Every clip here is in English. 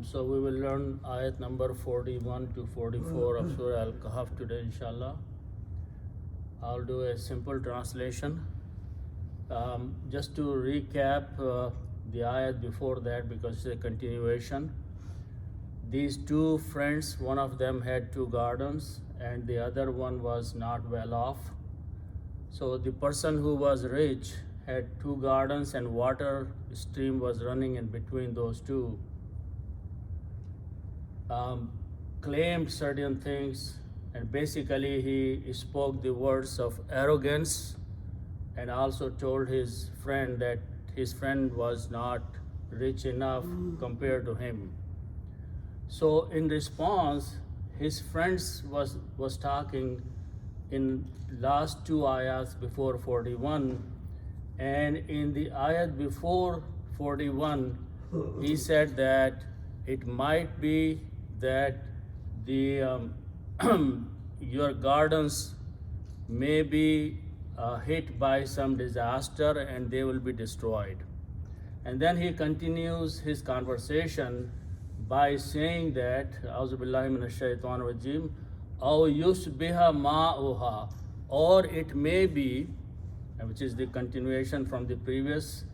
So we will learn ayat number 41 to 44 of Surah Al-Kahf today, inshallah. I'll do a simple translation. Just to recap the ayat before that, because it's a continuation. These two friends, one of them had two gardens and the other one was not well off. So the person who was rich had two gardens and water stream was running in between those two. Claimed certain things, and basically he spoke the words of arrogance, and also told his friend that his friend was not rich enough compared to him. So in response, his friends was talking in last two ayats before 41, and in the ayat before 41, he said that it might be that the your gardens may be hit by some disaster and they will be destroyed. And then he continues his conversation by saying that, A'udhu billahi minash shaitanir rajim, aw yusbiha ma'uha, or it may be, which is the continuation from the previous,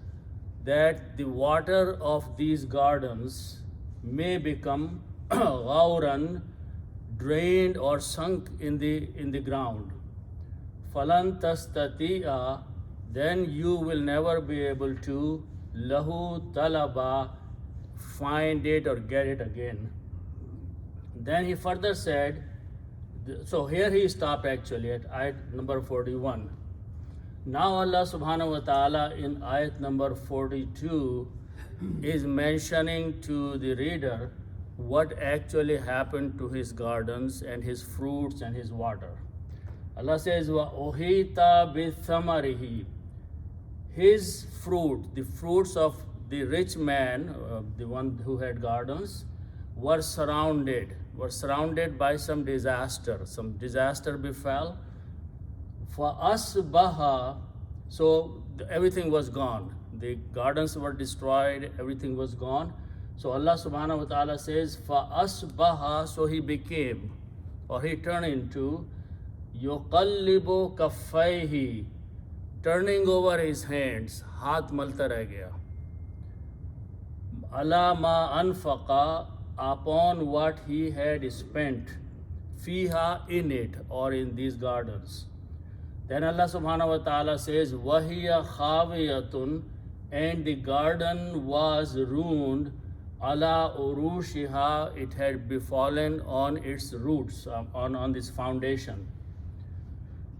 that the water of these gardens may become ghauran, drained or sunk in the ground. Falan tastati'a, then you will never be able to lahu talaba, find it or get it again. Then he further said, so here he stopped actually at ayat number 41. Now Allah subhanahu wa ta'ala in ayat number 42 is mentioning to the reader what actually happened to his gardens and his fruits and his water. Allah says, wa uhita bithamarihi, his fruit, the fruits of the rich man, the one who had gardens, were surrounded by some disaster befell. For asbaha, so everything was gone. The gardens were destroyed, everything was gone. So Allah subhanahu wa ta'ala says, fa asbaha, so he became, or he turned into, yuqallibu kaffayhi, turning over his hands, haath malta reh gaya. Ala ma anfaqa, upon what he had spent, fiha, in it, or in these gardens. Then Allah subhanahu wa ta'ala says, wahiya khawiyatun, and the garden was ruined, ala urushiha, it had befallen on its roots, on this foundation.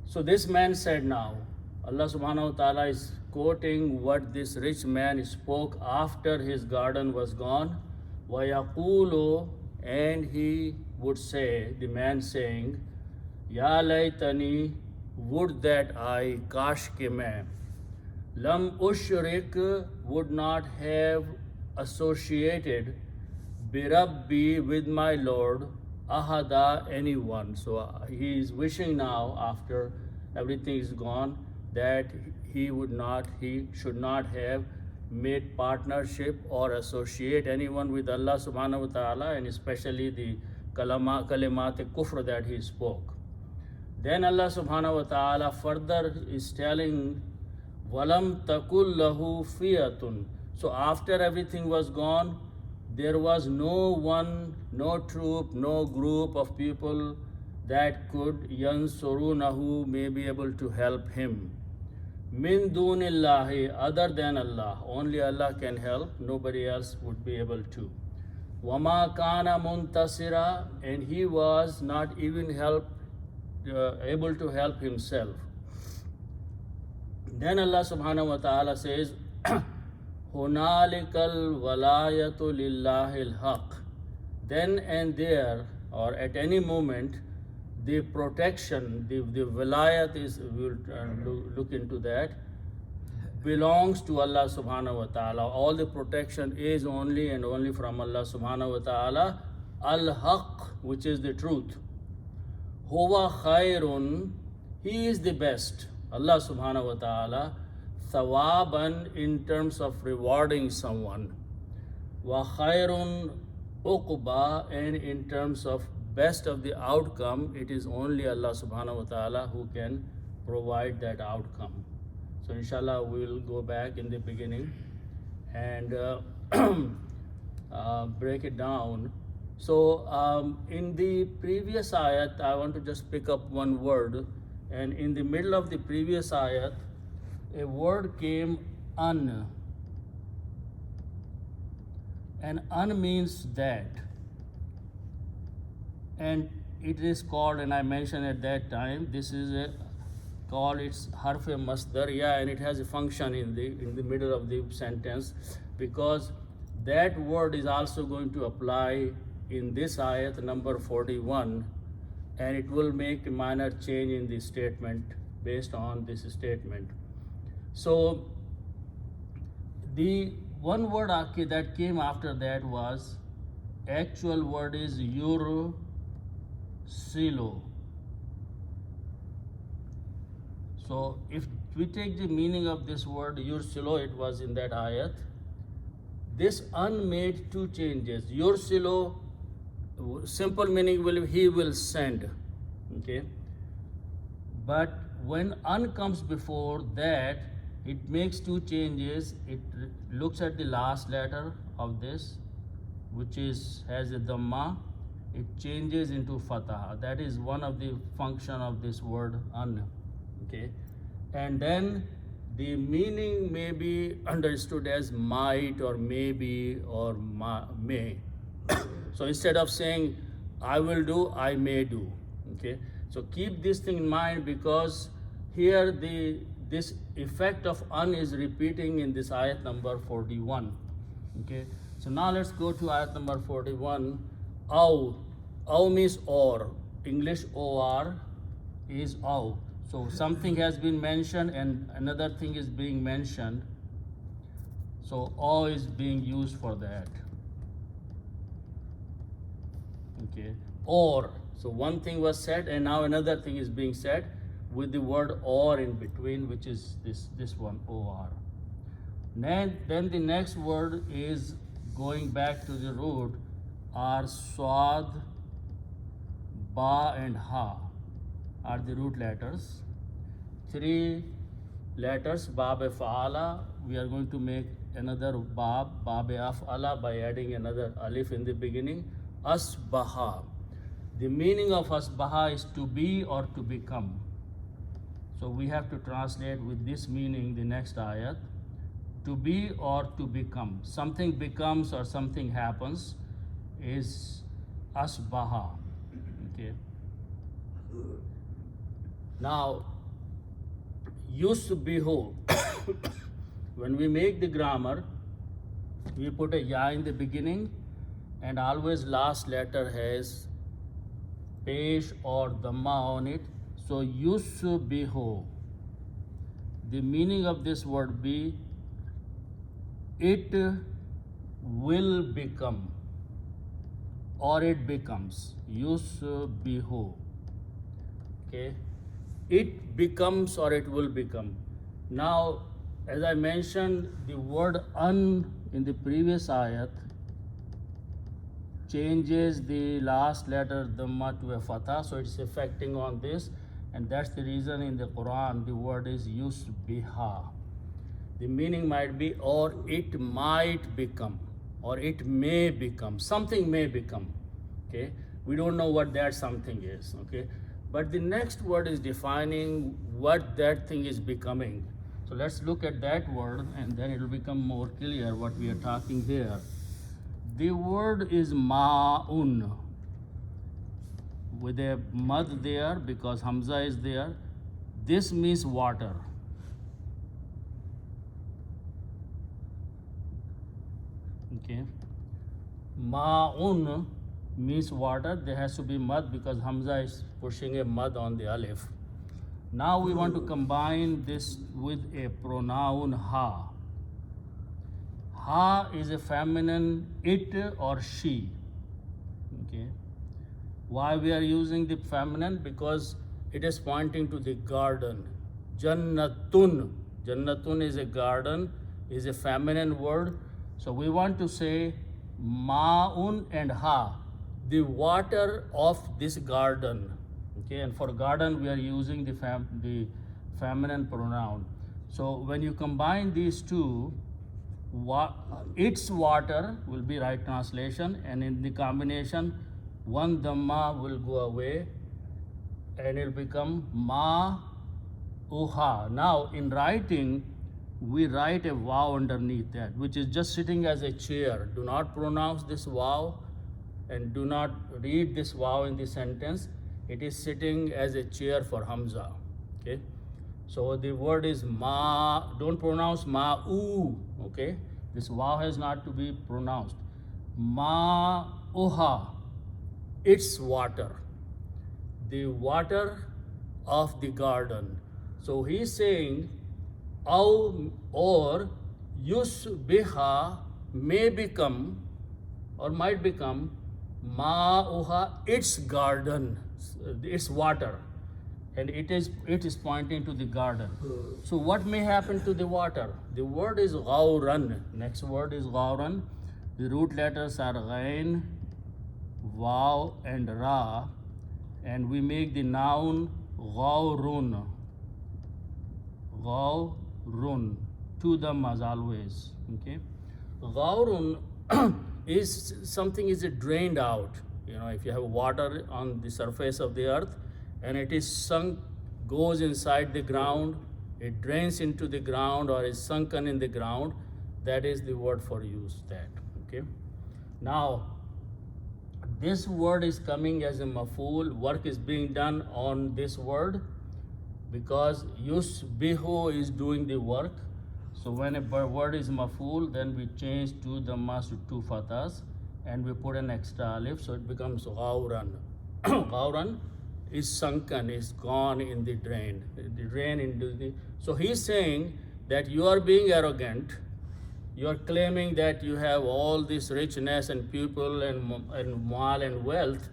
So this man said now, Allah subhanahu wa ta'ala is quoting what this rich man spoke after his garden was gone. وَيَقُولُ, and he would say, the man saying, Ya laytani, would that I, kash ke main, lam ushrik, would not have associated, birabbi, with my Lord, ahada, anyone. So he is wishing now, after everything is gone, that he should not have made partnership or associate anyone with Allah subhanahu wa ta'ala, and especially the kalimat kufr that he spoke. Then Allah subhanahu wa ta'ala further is telling, walam takul lahu fiyatun. So after everything was gone, there was no one, no troop, no group of people that could yansurunahu, may be able to help him. Min dunillahi, other than Allah, only Allah can help, nobody else would be able to. Wama kana muntasira, and he was not even able to help himself. Then Allah subhanahu wa ta'ala says, Hunalikal walayatu lillahi al-haq. Then and there, or at any moment, the protection, the vilayat is, we will look into that, belongs to Allah subhanahu wa ta'ala. All the protection is only and only from Allah subhanahu wa ta'ala. Al-haq, which is the truth. Huwa khairun, he is the best. Allah subhanahu wa ta'ala. Thawaban, in terms of rewarding someone. Wa khairun uqba, and in terms of best of the outcome, it is only Allah subhanahu wa ta'ala who can provide that outcome. So inshallah we will go back in the beginning and break it down. So in the previous ayat, I want to just pick up one word, and in the middle of the previous ayat, a word came an, and an means that, and it is called, and I mentioned at that time, this is a called its harf masdar, yeah, and it has a function in the middle of the sentence, because that word is also going to apply in this ayat number 41, and it will make a minor change in the statement based on this statement. So the one word that came after that was, actual word is yursilu. So if we take the meaning of this word yursilu, it was in that ayat. This an made two changes. Yursilu, simple meaning will he will send. Okay. But when an comes before that, it makes two changes. It looks at the last letter of this, which has a dhamma. It changes into fatah. That is one of the function of this word an. Okay, and then the meaning may be understood as might or maybe or may. So instead of saying I will do, I may do. Okay, so keep this thing in mind, because here this effect of an is repeating in this ayat number 41. Okay, so now let's go to ayat number 41. Aw means or. English or is aw. So something has been mentioned and another thing is being mentioned. So aw is being used for that. Okay, or, so one thing was said and now another thing is being said with the word or in between, which is this one, or. Then the next word is going back to the root, are swad, ba and ha are the root letters. Three letters, bab fa'ala, we are going to make another bab af'ala by adding another alif in the beginning. Asbaha, the meaning of asbaha is to be or to become. So we have to translate with this meaning the next ayat, to be or to become. Something becomes or something happens is asbaha. Okay. Now, yusbihu, when we make the grammar, we put a ya in the beginning and always last letter has pesh or dhamma on it. So yusbihu, the meaning of this word be, it will become or it becomes. Yusbihu. Okay, it becomes or it will become. Now, as I mentioned, the word an in the previous ayat changes the last letter dhamma to a fatha, so it's affecting on this, and that's the reason in the Quran the word is yusbiha. The meaning might be, or it might become, or it may become, something may become. Okay, we don't know what that something is. Okay, but the next word is defining what that thing is becoming. So let's look at that word and then it will become more clear what we are talking here. The word is ma'un with a mad there because hamza is there. This means water. Okay, ma'un means water. There has to be mad because hamza is pushing a mad on the alif. Now we want to combine this with a pronoun ha. Ha is a feminine it or she. Okay, why we are using the feminine? Because it is pointing to the garden. Jannatun, jannatun is a garden, is a feminine word. So we want to say ma'un and ha, the water of this garden. Okay, and for garden we are using the feminine pronoun. So when you combine these two, its water will be right translation, and in the combination, one dhamma will go away, and it will become ma uha. Now in writing, we write a vow underneath that, which is just sitting as a chair. Do not pronounce this vow, and do not read this vow in the sentence. It is sitting as a chair for Hamza. Okay. So the word is ma, don't pronounce ma'u, okay? This vow has not to be pronounced. Ma'uha, its water, the water of the garden. So he's saying, or yusbiha may become or might become ma'uha, its garden, its water. And it is pointing to the garden. So what may happen to the water? The word is ghauran. Next word is ghauran. The root letters are ghain, waw, and ra, and we make the noun ghaurun. Ghaurun. To them as always. Okay. Ghaurun is something is drained out. You know, if you have water on the surface of the earth, and it is sunk, goes inside the ground, it drains into the ground or is sunken in the ground, that is the word for use that. Okay. Now, this word is coming as a maf'ul. Work is being done on this word because yusbihu is doing the work. So when a word is maf'ul, then we change two dhammas to two fathas, and we put an extra alif, so it becomes ghauran. Ghauran is sunken, is gone in the drain. The drain into the. So he's saying that you are being arrogant. You are claiming that you have all this richness and people and mal and wealth.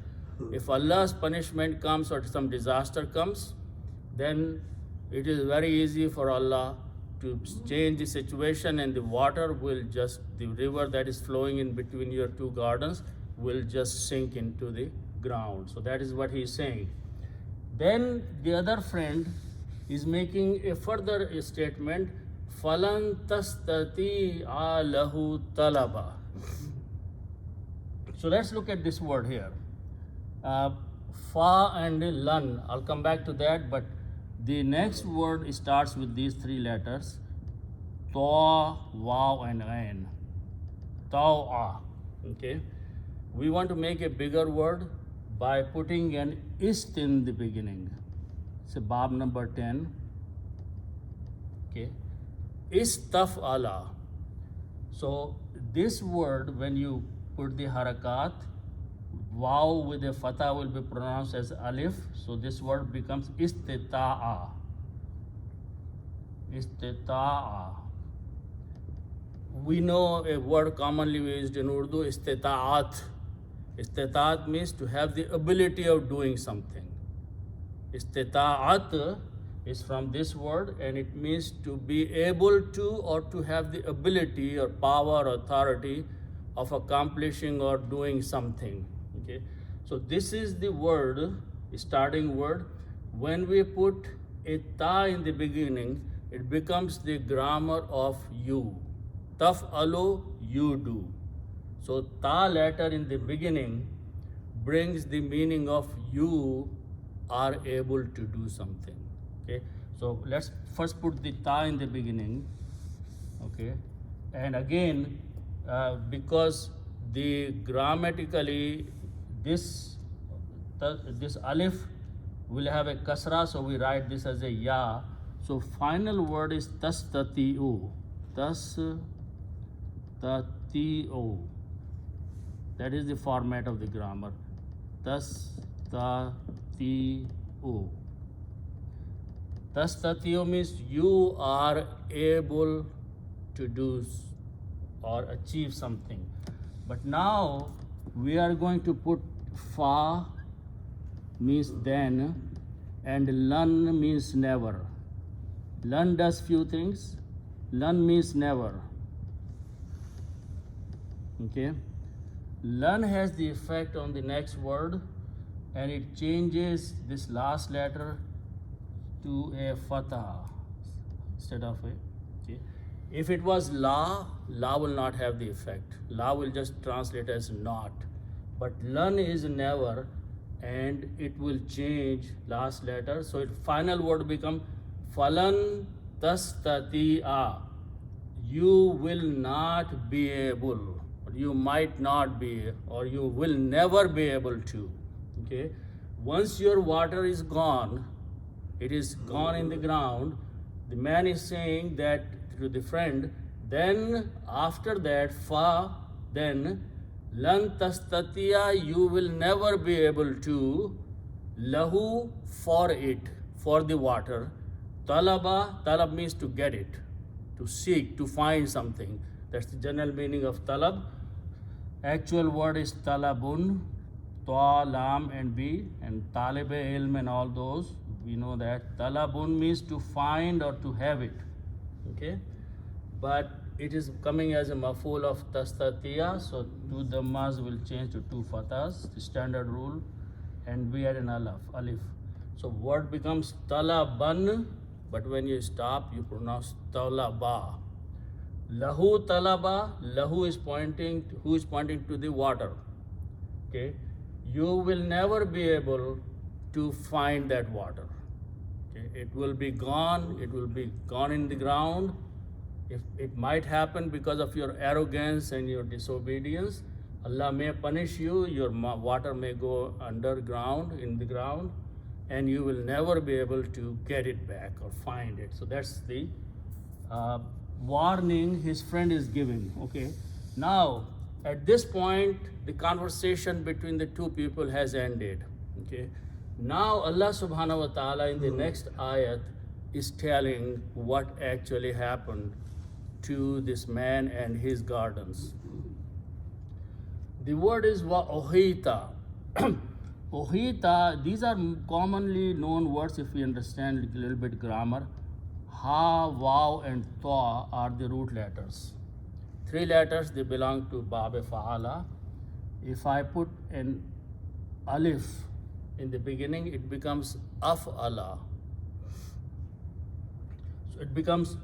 If Allah's punishment comes or some disaster comes, then it is very easy for Allah to change the situation, and the water will just, the river that is flowing in between your two gardens will just sink into the ground. So that is what he is saying. Then the other friend is making a further statement, falan tastati lahu talaba. So let's look at this word here. Fa and lan, I'll come back to that, but the next word starts with these three letters, ta, waw, and ain. Ta'a. Okay. We want to make a bigger word by putting an ist in the beginning. So bab number 10. Okay. Istaf'ala. So this word, when you put the harakat, waw with a fatha will be pronounced as alif. So this word becomes istita'a. Istita'a. We know a word commonly used in Urdu, istita'at. Istita'at means to have the ability of doing something. Istita'at is from this word, and it means to be able to or to have the ability or power or authority of accomplishing or doing something. Okay, so this is the word, starting word. When we put a ta in the beginning, it becomes the grammar of you. Taf'alu, you do. So ta letter in the beginning brings the meaning of you are able to do something. Okay, so let's first put the ta in the beginning. Okay, and again, because the grammatically this alif will have a kasra, so we write this as a ya. So final word is tastati'u. Tastati'u. That is the format of the grammar. Tastati'u. Tastati'u means you are able to do or achieve something. But now we are going to put fa means then, and lan means never. Lan does few things. Lan means never. Okay. Lan has the effect on the next word, and it changes this last letter to a fatha instead of a. Okay. If it was la will not have the effect. La will just translate as not. But lan is never, and it will change last letter. So it final word become falan tastati'a. You will not be able, or you might not be, or you will never be able to. Okay. Once your water is gone, it is gone in the ground. The man is saying that to the friend, then after that, then lan tastatiya, you will never be able to, lahu, for it, for the water, talab means to get it, to seek, to find something. That's the general meaning of talab. Actual word is talabun, ta, lam and b, and talib ilm and all those. We know that talabun means to find or to have it. Okay, but it is coming as a maful of tastatiya, so two dhammas will change to two fathas, the standard rule, and we add an alif. So word becomes talaban, but when you stop, you pronounce talaba. Lahu talaba, lahu is pointing, who is pointing to the water. Okay, you will never be able to find that water. Okay, it will be gone in the ground. If it might happen because of your arrogance and your disobedience, Allah may punish you, your water may go underground, in the ground, and you will never be able to get it back or find it. So that's the warning his friend is giving. Okay, now at this point the conversation between the two people has ended. Okay, now Allah subhanahu wa ta'ala in the next ayat is telling what actually happened to this man and his gardens. The word is ohita. Ohita, these are commonly known words if we understand a little bit grammar. Ha, waw and ta are the root letters. Three letters, they belong to Bab-e Fa'ala. If I put an alif in the beginning, it becomes af'ala. So it becomes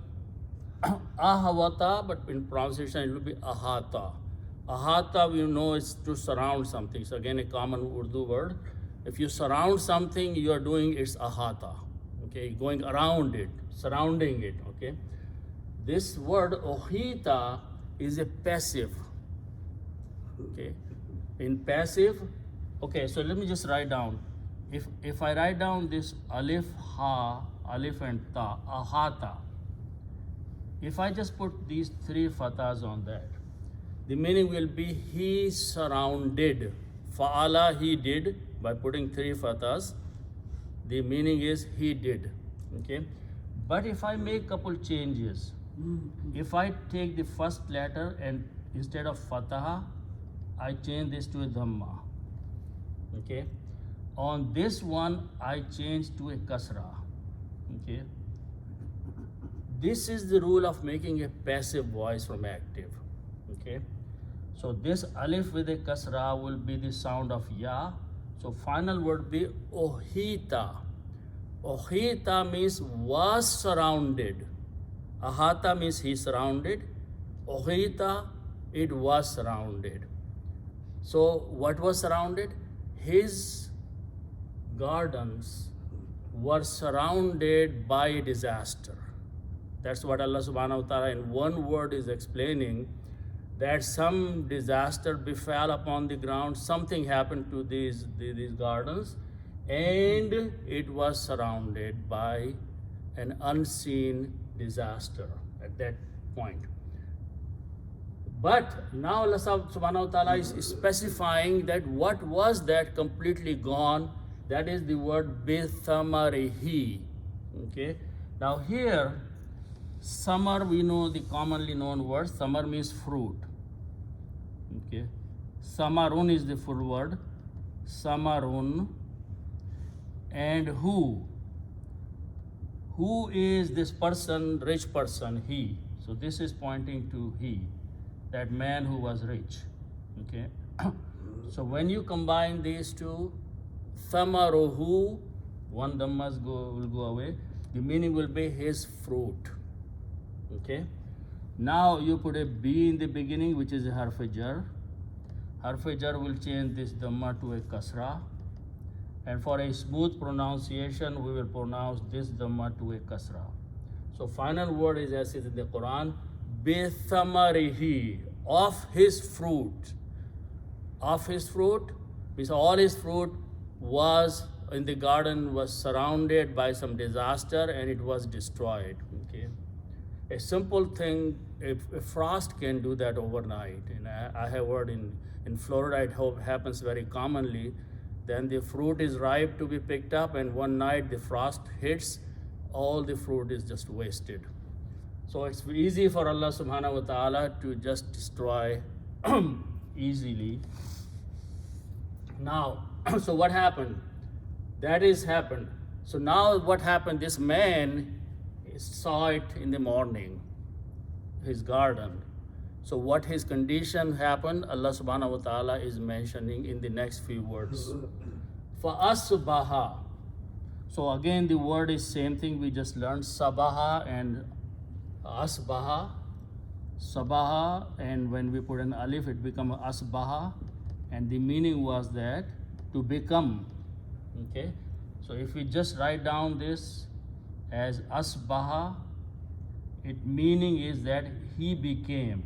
ahawata, but in pronunciation it will be ahata. Ahata, we know, is to surround something. So again, a common Urdu word. If you surround something, you are doing its ahata. Okay, going around it, surrounding it. Okay, this word ohita is a passive. Okay, in passive. Okay, so let me just write down. If I write down this alif, ha, alif and ta, ahata. If I just put these three fathas on that, the meaning will be he surrounded. Fa'ala, he did, by putting three fathas. The meaning is he did. Okay, but if I make couple changes, if I take the first letter and instead of fatha, I change this to a dhamma. Okay, on this one I change to a kasra. Okay, this is the rule of making a passive voice from active. Okay, so this alif with a kasra will be the sound of ya. So final word be ohita. Ohita means was surrounded. Ahata means he surrounded. Ohita, it was surrounded. So what was surrounded? His gardens were surrounded by a disaster. That's what Allah subhanahu wa ta'ala in one word is explaining, that some disaster befell upon the ground, something happened to these gardens, and it was surrounded by an unseen disaster at that point. But now Allah subhanahu wa ta'ala is specifying that what was that completely gone, that is the word bithamarihi. Okay, now here summer, we know the commonly known word, summer means fruit. Okay, samarun is the full word, samarun. And who is this person, rich person? He. So this is pointing to he, that man who was rich. Okay, So when you combine these two, thamaruhu, one dhamma will go away. The meaning will be his fruit. Okay. Now you put a B in the beginning, which is a harf-e-jar. Harf-e-jar will change this dhamma to a kasra. And for a smooth pronunciation, we will pronounce this dhamma to a kasra. So final word is as is in the Quran, bithamarihi, of his fruit. Of his fruit means all his fruit was in the garden was surrounded by some disaster and it was destroyed. Okay. A simple thing, if frost can do that overnight, and I have heard in Florida it happens very commonly, then the fruit is ripe to be picked up and one night the frost hits, all the fruit is just wasted. So it's easy for Allah subhanahu wa ta'ala to just destroy easily. Now, so what happened? That is happened. So now what happened? This man saw it in the morning, his garden. So what his condition happened, Allah subhanahu wa ta'ala is mentioning in the next few words. فَأَصْبَحَ. So again the word is same thing we just learned, sabaha and asbaha. Sabaha, and when we put an alif it becomes asbaha, and the meaning was that to become. Okay, so if we just write down this as asbaha, it meaning is that he became.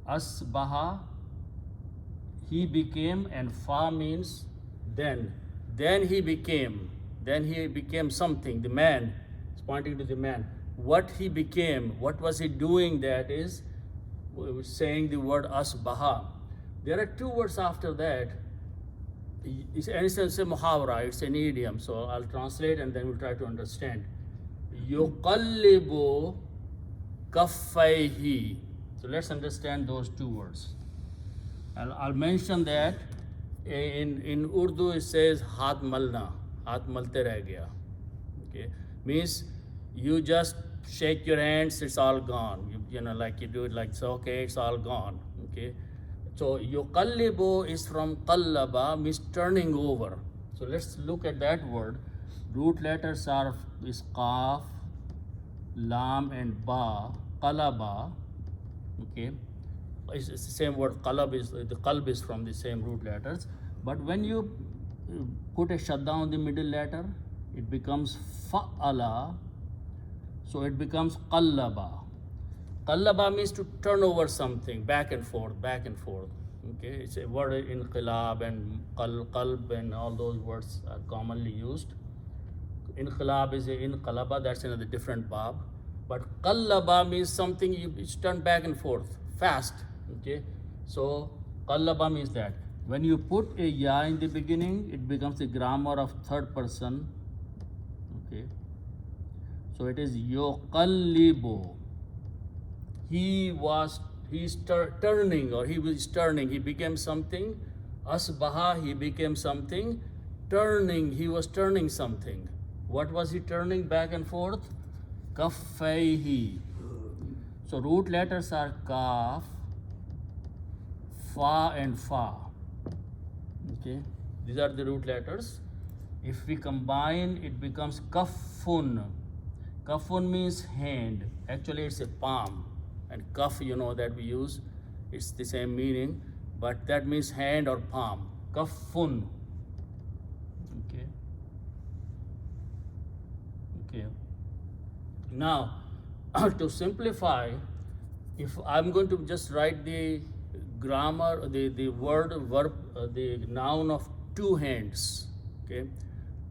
Asbaha, he became, and fa means then. Then he became something. The man is pointing to the man. What he became, what was he doing, that is saying the word asbaha. There are two words after that. It's a muhawara, it's an idiom. So I'll translate and then we'll try to understand. Yuqallibu kaffayhi. So let's understand those two words. I'll mention that in Urdu it says haath malna, haath malte reh gaya. Okay, means you just shake your hands, it's all gone. You know, like you do it like so, okay, it's all gone. Okay, so yuqallibu is from qallaba, means turning over. So let's look at that word. Root letters are is qaf, lam and ba, qalaba. Okay, it's the same word. Qalb is the qalb is from the same root letters, but when you put a shadda on the middle letter, it becomes fa'ala, so it becomes qallaba. Qallaba means to turn over something, back and forth, back and forth. Okay, it's a word in inqilab and qalb and all those words are commonly used. Inqilab is inqalaba, that's another different bab. But qallaba means something it's turned back and forth, fast. Okay, so qallaba means that. When you put a ya in the beginning, it becomes the grammar of third person. Okay, so it is yuqallibu. He's turning, or he was turning, he became something. Asbaha, he became something. Turning, he was turning something. What was he turning back and forth? Kaffayhi. So root letters are kaf, fa and fa. Okay, these are the root letters. If we combine, it becomes kaffun. Kaffun means hand. Actually, it's a palm. And kaf, you know that we use, it's the same meaning, but that means hand or palm. Kaffun. Okay. Okay. Now, to simplify, if I'm going to just write the grammar, the word, verb, the noun of two hands. Okay.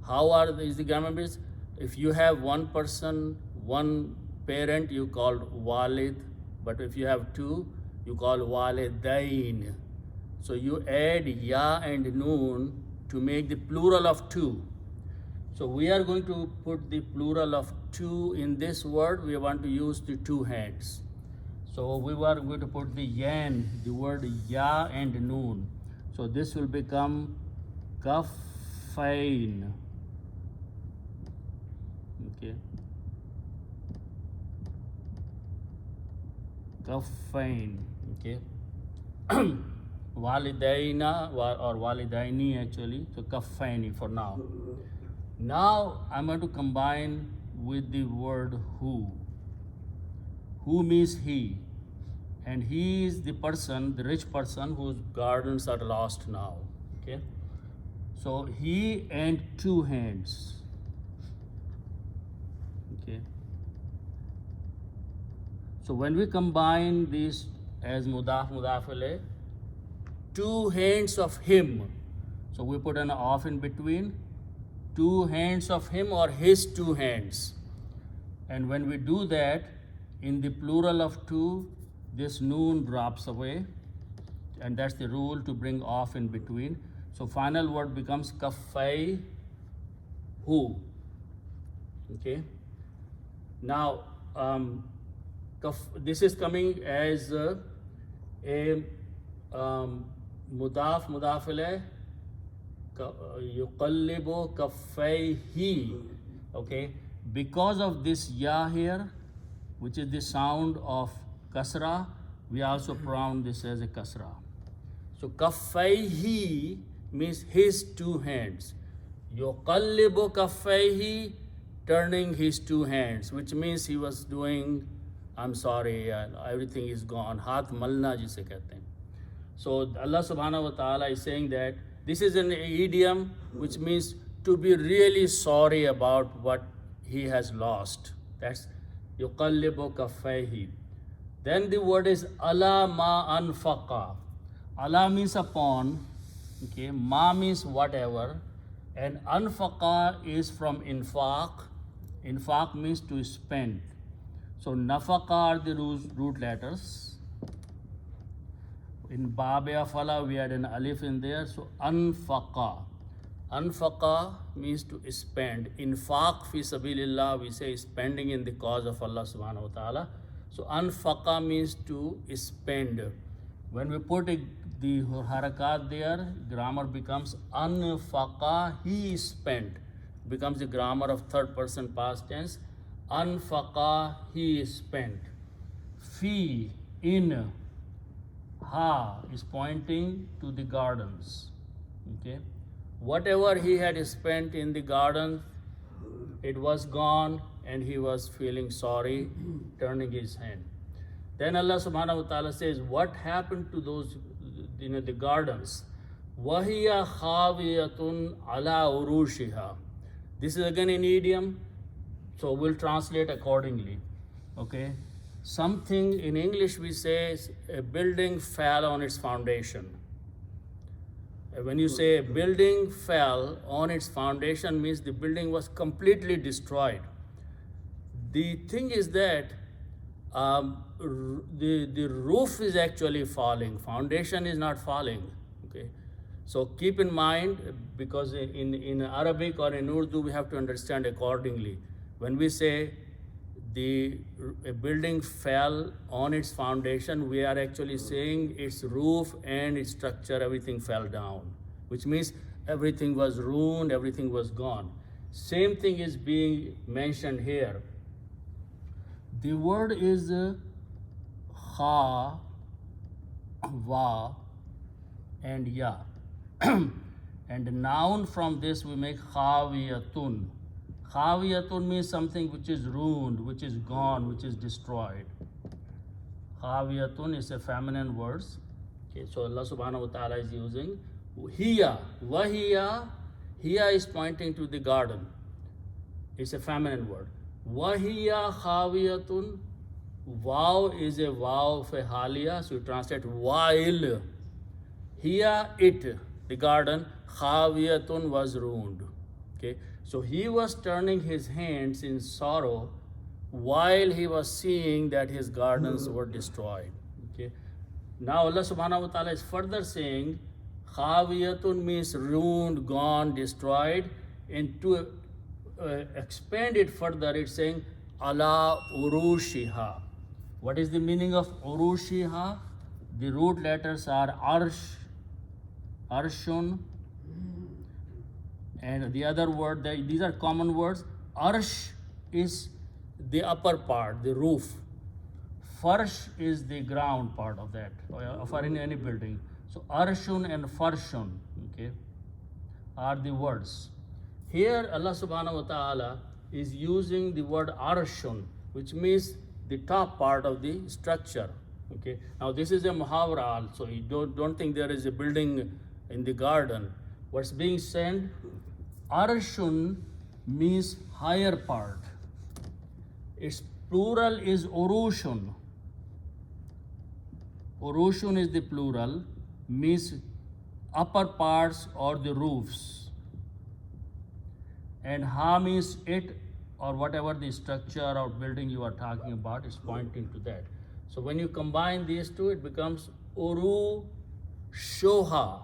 How is the grammar is? If you have one person, one parent, you call walid, but if you have two, you call walidain. So you add ya and noon to make the plural of two. So we are going to put the plural of two in this word. We want to use the two hands. So we were going to put the yan, the word ya and noon. So this will become kaffain. Okay. Kaffain. Okay. Walidaina or walidaini actually, so kaffaini for now. Now I'm going to combine with the word who. Who means he. And he is the person, the rich person whose gardens are lost now. Okay? So he and two hands. Okay. So when we combine these as mudaf mudaf, two hands of him. So we put an off in between. Two hands of him or his two hands. And when we do that, in the plural of two, this noon drops away. And that's the rule to bring off in between. So final word becomes kaffai hu. Okay. Now, this is coming as a mudaf mudaf ilayh yuqallibu kaffayhi. Okay, because of this ya here, which is the sound of kasra, we also pronounce this as a kasra. So kaffayhi means his two hands. Yuqallibu kaffayhi, turning his two hands, which means he was doing, I'm sorry, everything is gone. Haath malna jise kehte hain. So Allah subhanahu wa ta'ala is saying that this is an idiom which means to be really sorry about what he has lost. That's yuqallibu kaffayhi. Then the word is ala ma anfaqa. Ala means upon, okay, ma means whatever, and anfaqa is from infaq. Infaq means to spend. So nafaqa are the root letters. In Babia Fala, we had an alif in there. So anfaqa. Anfaqa means to spend. Infaq fi sabilillah, we say spending in the cause of Allah subhanahu wa ta'ala. So anfaqa means to spend. When we put the harakat there, grammar becomes anfaqa, he spent. Becomes the grammar of third person past tense. Anfaqa, he spent. Fi, in. Ha is pointing to the gardens. Okay. Whatever he had spent in the garden, it was gone and he was feeling sorry, turning his hand. Then Allah subhanahu wa ta'ala says, what happened to those, the gardens? Wahiya khawiyatun ala urushiha. This is again an idiom, so we'll translate accordingly. Okay. Something in English we say a building fell on its foundation. When you say a building fell on its foundation, means the building was completely destroyed. The thing is that the roof is actually falling, foundation is not falling. Okay, so keep in mind, because in Arabic or in Urdu we have to understand accordingly. When we say a building fell on its foundation, we are actually saying its roof and its structure, everything fell down, which means everything was ruined, everything was gone. Same thing is being mentioned here. The word is kha, wa, and ya. And noun from this we make khawiyatun. Khawiyatun means something which is ruined, which is gone, which is destroyed. Khawiyatun is a feminine word. Okay, so Allah subhanahu wa ta'ala is using hiya, wahiya. Hiya is pointing to the garden. It's a feminine word. Wahiya khawiyatun. Waw is a waw for haliya, so you translate while. Hiya, it, the garden, khawiyatun was ruined. Okay. So he was turning his hands in sorrow while he was seeing that his gardens were destroyed. Okay. Now Allah subhanahu wa ta'ala is further saying, khawiyatun means ruined, gone, destroyed. And to expand it further, it's saying, ala urushiha. What is the meaning of urushiha? The root letters are arsh, arshun, and the other word, these are common words. Arsh is the upper part, the roof. Farsh is the ground part of that, for any building. So arshun and farshun, okay, are the words. Here Allah subhanahu wa ta'ala is using the word arshun, which means the top part of the structure. Okay. Now this is a muhavara also. You don't think there is a building in the garden. What's being said, arshun means higher part. Its plural is urushun. Urushun is the plural, means upper parts or the roofs. And ha means it, or whatever the structure or building you are talking about is pointing to that. So when you combine these two, it becomes uru shoha.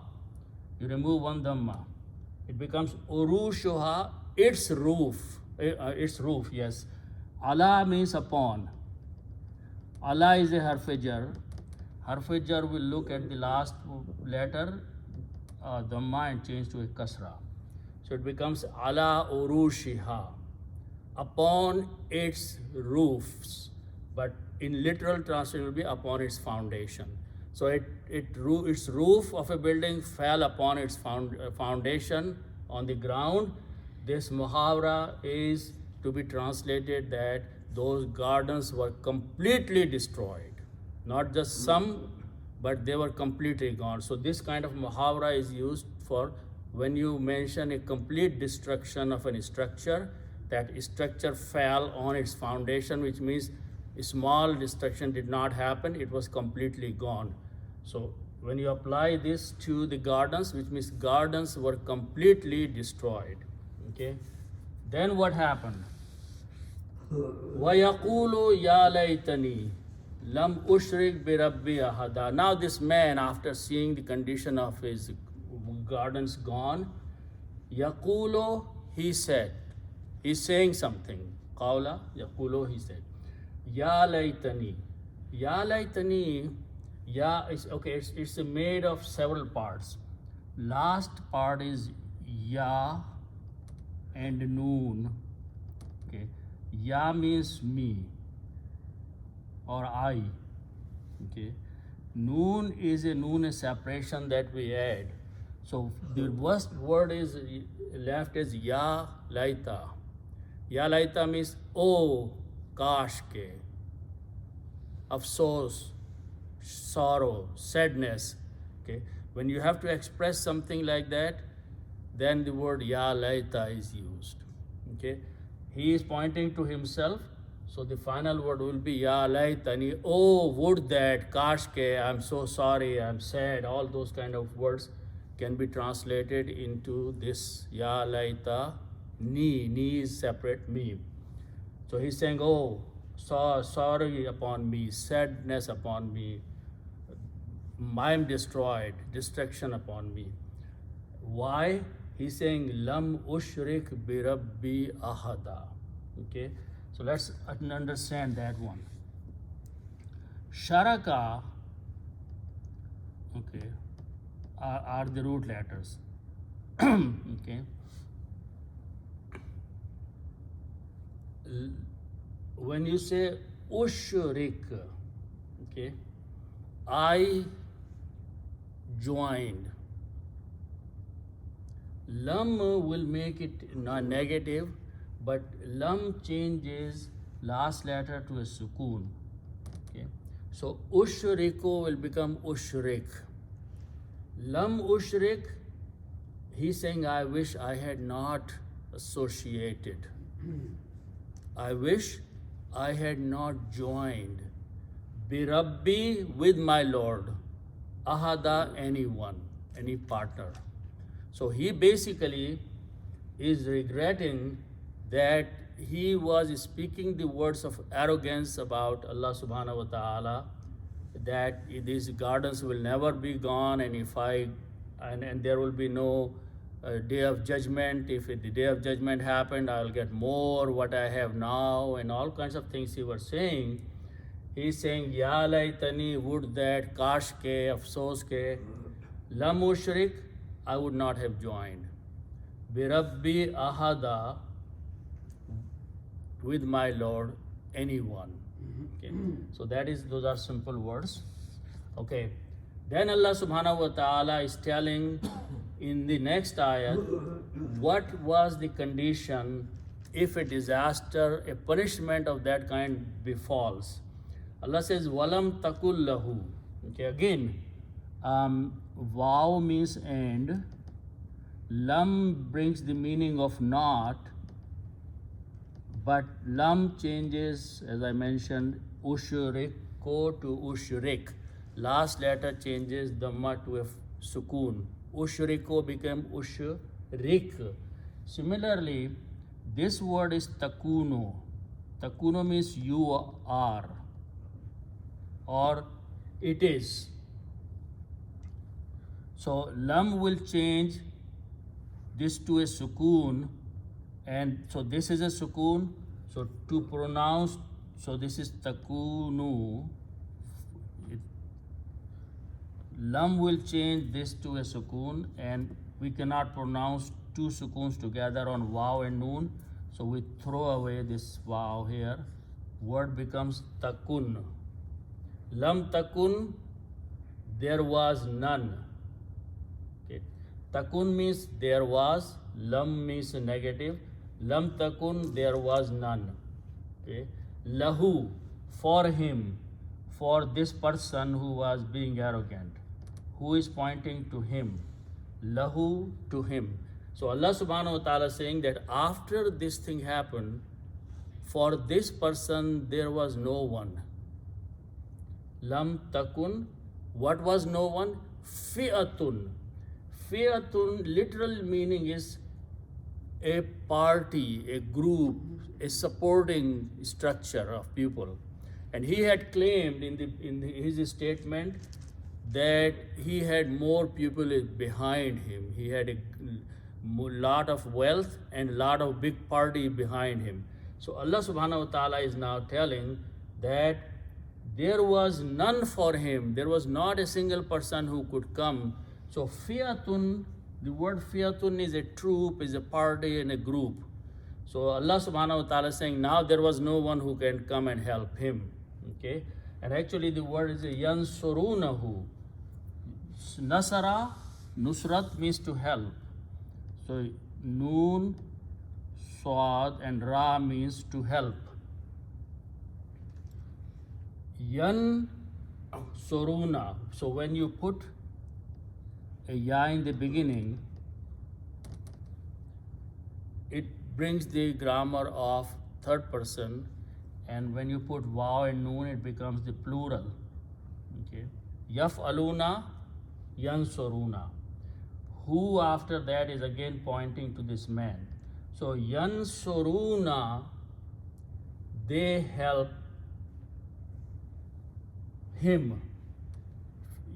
You remove one dhamma. It becomes uru shoha, its roof. Its roof, yes. Ala means upon. Allah is a harf-e-jar. Harf-e-jar will look at the last letter, dhamma, and change to a kasra. So it becomes ala urushiha, upon its roofs. But in literal translation, it will be upon its foundation. So its roof of a building fell upon its foundation on the ground. This muhavara is to be translated that those gardens were completely destroyed. Not just some, but they were completely gone. So this kind of muhavara is used for when you mention a complete destruction of a structure, that structure fell on its foundation, which means a small destruction did not happen, it was completely gone. So when you apply this to the gardens, which means gardens were completely destroyed. Okay. Then what happened? وَيَقُولُ يَا لَيْتَنِي لَمْ أُشْرِكْ بِرَبِّي أَحَدًا. Now this man, after seeing the condition of his gardens gone, Yaqulu, he said, he's saying something. Qawla, Yaqulu, he said, Ya laytani. Ya laytani, ya is, okay, it's made of several parts. Last part is ya and noon. Okay. Ya means me or I. Okay. Noon is a separation that we add. So the worst word is left as ya laita. Ya laita means oh kash ke, afsos, sorrow, sadness. Okay. When you have to express something like that, then the word ya laita is used. Okay. He is pointing to himself. So the final word will be ya laitani. Oh, would that, kash ke, I'm so sorry, I'm sad. All those kind of words can be translated into this ya laita ni. Ni is separate, me. So he's saying, oh, sorry upon me, sadness upon me, I am destroyed, destruction upon me. Why? He's saying, lam ushrik bi rabbi ahada. Okay, so let's understand that one. Sharaka, okay, are the root letters. Okay. When you say ushrik, okay, I joined. Lam will make it negative, but lam changes last letter to a sukoon. Okay, so ushriku will become ushrik. Lam ushrik, he's saying, I wish I had not associated. I wish I had not joined. Bi Rabbi, with my Lord. Ahada, anyone, any partner. So he basically is regretting that he was speaking the words of arrogance about Allah subhanahu wa ta'ala, that these gardens will never be gone, and and there will be no day of judgment. If the day of judgment happened, I'll get more what I have now, and all kinds of things he was saying. He's saying, Ya laytani, would that, kash ke, afsos ke, lam ushrik, I would not have joined. Bi Rabbi ahada, with my Lord, anyone. Okay. So those are simple words. Okay. Then Allah subhanahu wa ta'ala is telling in the next ayat what was the condition if a disaster, a punishment of that kind befalls. Allah says, Walam takul lahu. Okay, again, Vav means and, Lam brings the meaning of not, but Lam changes, as I mentioned, Ushriko to Ushrik. Last letter changes Dhamma to a Sukoon. Ushriko became Ushrik. Similarly, this word is Takuno. Takuno means you are or it is. So Lam will change this to a Sukoon, and so this is a Sukoon. So to pronounce, so this is Takunu. Lam will change this to a Sukoon, and we cannot pronounce two Sukoons together on Vav and Noon. So we throw away this Vav here. Word becomes Takun. Lam Takun, there was none. Okay. Takun means there was, Lam means negative. Lam Takun, there was none. Okay. Lahu, for him, for this person who was being arrogant. Who is pointing to him? Lahu, to him. So Allah subhanahu wa ta'ala is saying that after this thing happened, for this person there was no one. Lam takun, what was no one? Fi'atun. Fi'atun, literal meaning is a party, a group, a supporting structure of people. And he had claimed in his statement that he had more people behind him. He had a lot of wealth and a lot of big party behind him. So Allah subhanahu wa ta'ala is now telling that there was none for him. There was not a single person who could come. So fi'atun, the word fi'atun is a troop, is a party and a group. So Allah subhanahu wa ta'ala is saying now there was no one who can come and help him. Okay? And actually the word is yansurunahu. Nasara, nusrat means to help. So Noon, Swad and Ra means to help. Yan Soruna. So when you put a Ya in the beginning, it brings the grammar of third person, and when you put Vav and Noon, it becomes the plural. Okay. Yaf'aluna, Yansuruna. Who after that is again pointing to this man. So Yansuruna, they help him.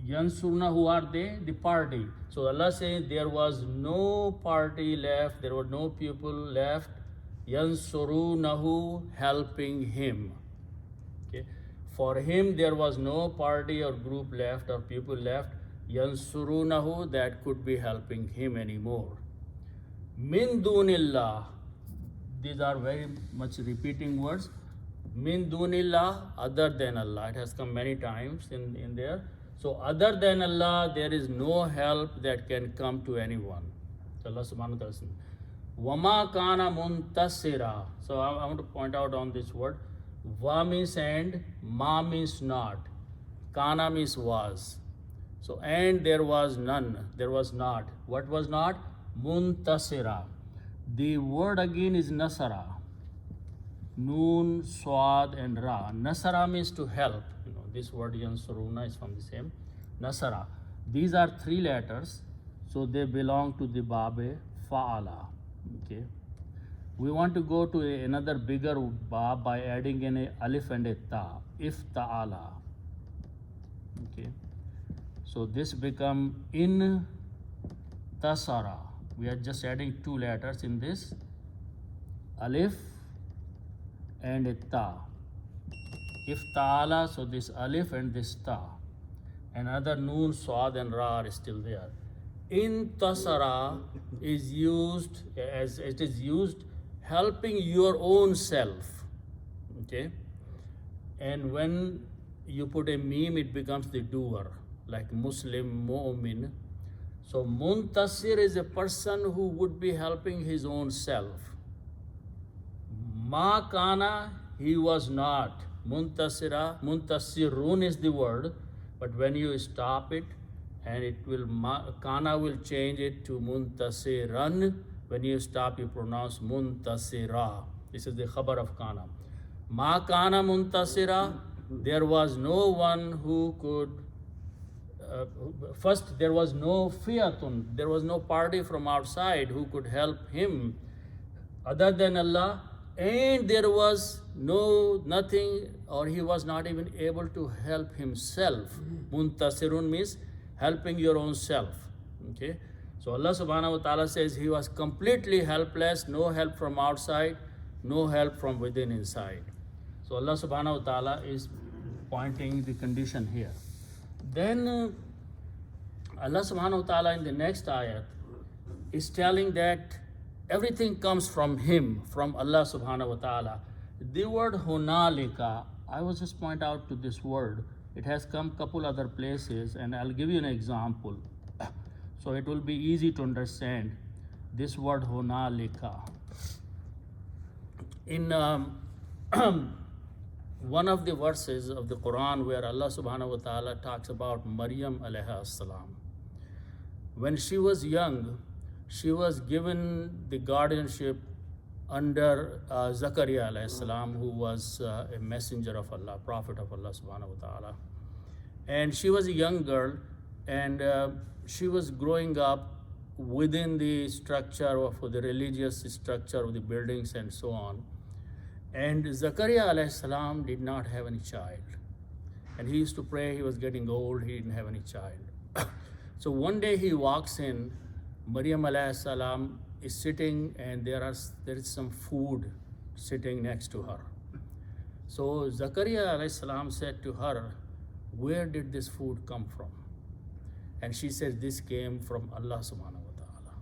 Yansuruna, who are they? The party. So Allah says there was no party left, there were no people left. Yansurunahu, helping him. Okay. For him there was no party or group left or people left. Yansurunahu, that could be helping him anymore. Min dunillah, these are very much repeating words. Min dunillah, other than Allah. It has come many times in there. So other than Allah, there is no help that can come to anyone. So Allah subhanahu wa ta'ala says, Wama kana muntasira. So I want to point out on this word. Va means and, ma means not. Kana means was. So and there was none, there was not. What was not? Muntasira. The word again is nasara. Noon, Swad and Ra. Nasara means to help. You know, this word Yansuruna is from the same. Nasara. These are three letters, so they belong to the Babe Fa'ala. Okay. We want to go to another bigger Ba by adding in a alif and a ta. If ta'ala. Okay. So this become in tasara. We are just adding two letters in this. Alif and a ta. If ta'ala, so this alif and this ta. Another noon, swad and ra are still there. In tasara is used as it is used helping your own self. Okay? And when you put a meme, it becomes the doer. like Muslim, Mu'min. So Muntasir is a person who would be helping his own self. Ma kana, he was not. Muntasira, Muntasirun is the word, but when you stop it, and it will, kana will change it to Muntasiran. When you stop, you pronounce Muntasira. This is the khabar of kana. Ma kana Muntasira, there was no one who could, first there was no fiyatun, there was no party from outside who could help him other than Allah, and there was nothing, or he was not even able to help himself. Muntasirun means helping your own self. Okay, so Allah subhanahu wa ta'ala says he was completely helpless, no help from outside, no help from within inside. So Allah subhanahu wa ta'ala is pointing the condition here. Then Allah subhanahu wa ta'ala in the next ayat is telling that everything comes from him, from Allah subhanahu wa ta'ala. The word hunalika, I will just point out to this word. It has come couple other places, and I'll give you an example. So it will be easy to understand this word hunalika. In one of the verses of the Quran where Allah subhanahu wa ta'ala talks about Maryam alayha salam. When she was young, she was given the guardianship under Zakaria alayhi salam, who was a messenger of Allah, prophet of Allah subhanahu wa ta'ala. And she was a young girl, and she was growing up within the structure of the religious structure of the buildings and so on. And Zakaria alayhi salam did not have any child. And he used to pray, he was getting old, he didn't have any child. So one day he walks in, Maryam alayhi salam is sitting, and there is some food sitting next to her. So Zakaria alayhi salam said to her, where did this food come from? And she said, this came from Allah subhanahu wa ta'ala.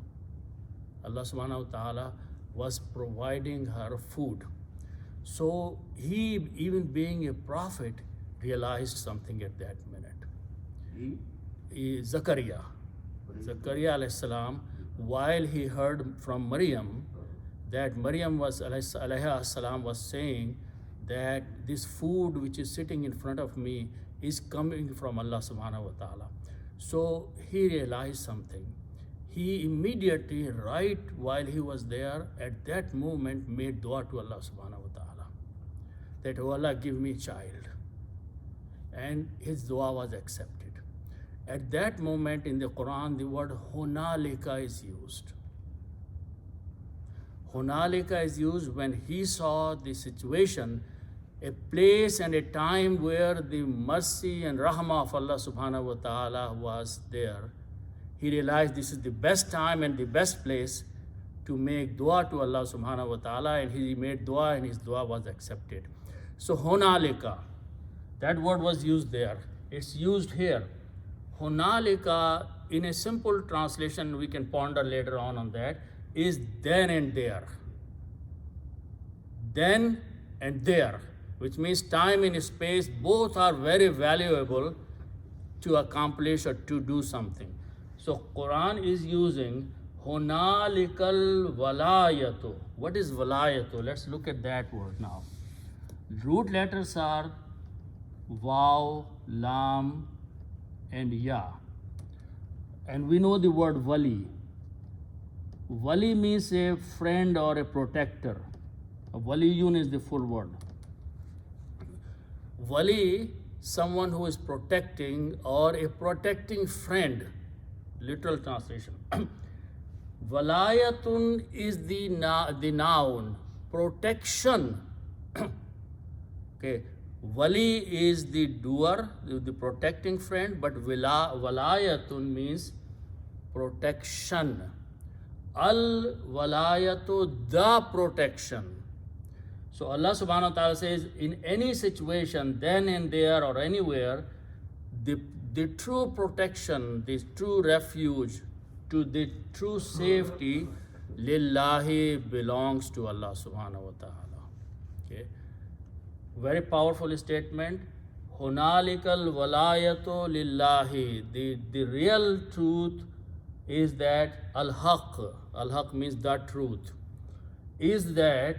Allah subhanahu wa ta'ala was providing her food. So he, even being a prophet, realized something at that minute. Zakaria alayhi salam, while he heard from Maryam that Maryam was alayhi salam was saying that this food which is sitting in front of me is coming from Allah subhanahu wa ta'ala. So he realized something. He immediately, right while he was there, at that moment made dua to Allah subhanahu wa ta'ala, that, oh Allah, give me a child. And his dua was accepted. At that moment in the Quran, the word hunalika is used. Hunalika is used when he saw the situation, a place and a time where the mercy and rahmah of Allah subhanahu wa ta'ala was there. He realized this is the best time and the best place to make dua to Allah subhanahu wa ta'ala, and he made dua and his dua was accepted. So hunalika, that word was used there. It's used here. Hunalika, in a simple translation, we can ponder later on that, is then and there. Then and there, which means time and space, both are very valuable to accomplish or to do something. So Quran is using hunalikal walayatu. What is walayatu? Let's look at that word now. Root letters are Waw, Lam, and Ya. And we know the word wali. Wali means a friend or a protector. Waliyun is the full word. Wali, someone who is protecting, or a protecting friend, literal translation. Walayatun is the noun, protection. Okay, wali is the doer, the protecting friend, but walayatun means protection. Al walayatu, the protection. So Allah subhanahu wa ta'ala says, in any situation, then and there or anywhere, the true protection, the true refuge, to the true safety, lillahi, belongs to Allah subhanahu wa ta'ala. Okay. Very powerful statement. Hunalikal walayatu lillahi. The real truth is that al-haq means the truth, is that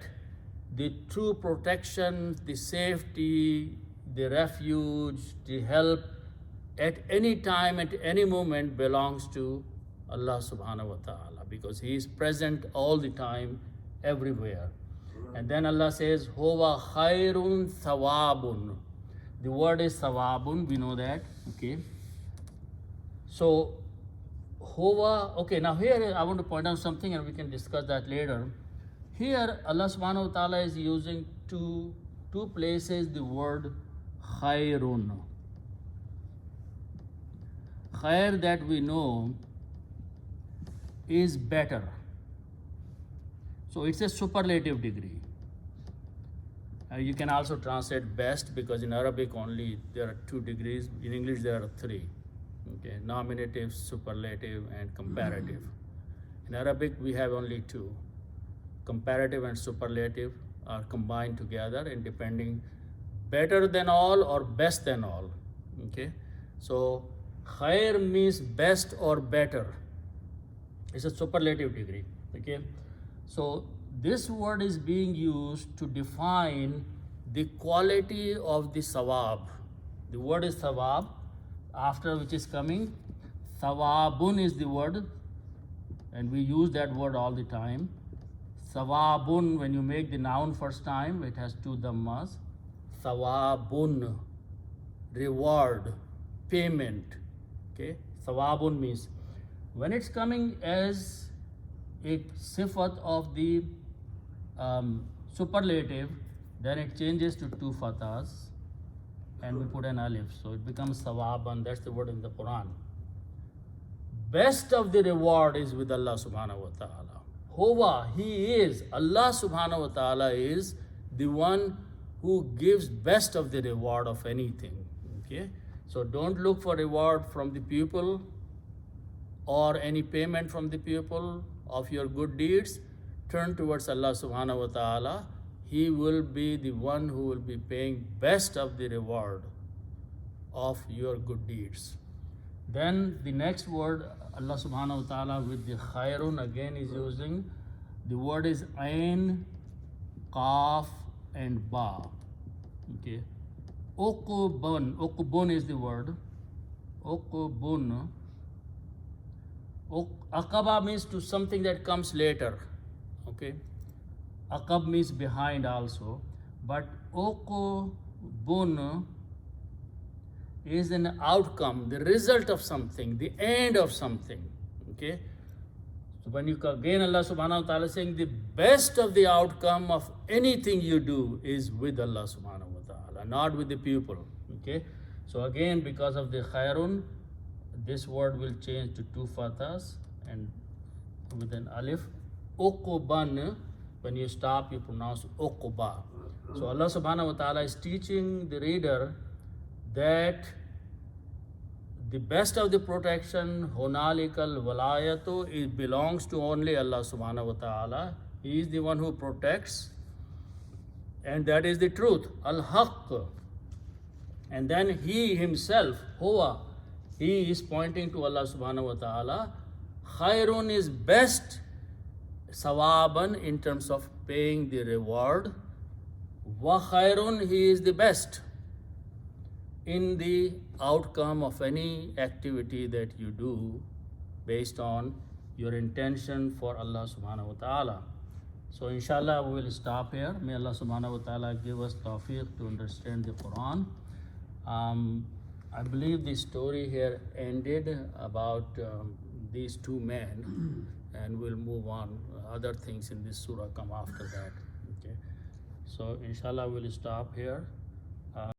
the true protection, the safety, the refuge, the help at any time, at any moment belongs to Allah subhanahu wa ta'ala, because He is present all the time, everywhere. And then Allah says, Huwa khairun thawabun. The word is thawabun, we know that, okay. So, Huwa, okay, now here I want to point out something and we can discuss that later. Here Allah subhanahu wa ta'ala is using two places the word khairun. Khair, that we know, is better. So it's a superlative degree. You can also translate best, because in Arabic only there are 2 degrees. In English there are 3. Okay, nominative, superlative, and comparative. In Arabic we have only 2. Comparative and superlative are combined together, and depending better than all or best than all. Okay, so khair means best or better. It's a superlative degree. Okay, so this word is being used to define the quality of the sawab. The word is sawab, after which is coming sawabun is the word, and we use that word all the time. Sawabun, when you make the noun first time, it has 2 dhammas. Sawabun, reward, payment. Okay, sawabun means when it's coming as a sifat of the superlative, then it changes to 2 fathas and we put an alif, so it becomes sawaban. That's the word in the Quran. Best of the reward is with Allah subhanahu wa ta'ala. Huwa, He is, Allah subhanahu wa ta'ala is the one who gives best of the reward of anything. Okay, so don't look for reward from the people or any payment from the people of your good deeds. Turn towards Allah subhanahu wa ta'ala. He will be the one who will be paying best of the reward of your good deeds. Then the next word, Allah subhanahu wa ta'ala with the khairun again is using. The word is ain, qaf, and ba. Okay, uqbun. Uqbun is the word. Uqbun. Aqaba means to something that comes later. Okay, aqab means behind also, but uqbun is an outcome, the result of something, the end of something. Okay, so when you again Allah subhanahu wa ta'ala is saying the best of the outcome of anything you do is with Allah subhanahu wa ta'ala, not with the people. Okay, so again because of the khairun, this word will change to 2 fathas and with an alif. Uquban, when you stop you pronounce uquba. So Allah subhanahu wa ta'ala is teaching the reader that the best of the protection, hunalikal walayatu, it belongs to only Allah subhanahu wa ta'ala. He is the one who protects, and that is the truth, al-haq. And then He Himself, huwa, He is pointing to Allah subhanahu wa ta'ala. Khairun is best, sawaban in terms of paying the reward. Wa khairun, He is the best in the outcome of any activity that you do based on your intention for Allah subhanahu wa ta'ala. So inshallah we will stop here. May Allah subhanahu wa ta'ala give us tawfiq to understand the Quran. I believe the story here ended about these 2 men, and we'll move on. Other things in this surah come after that. Okay, so inshallah we'll stop here.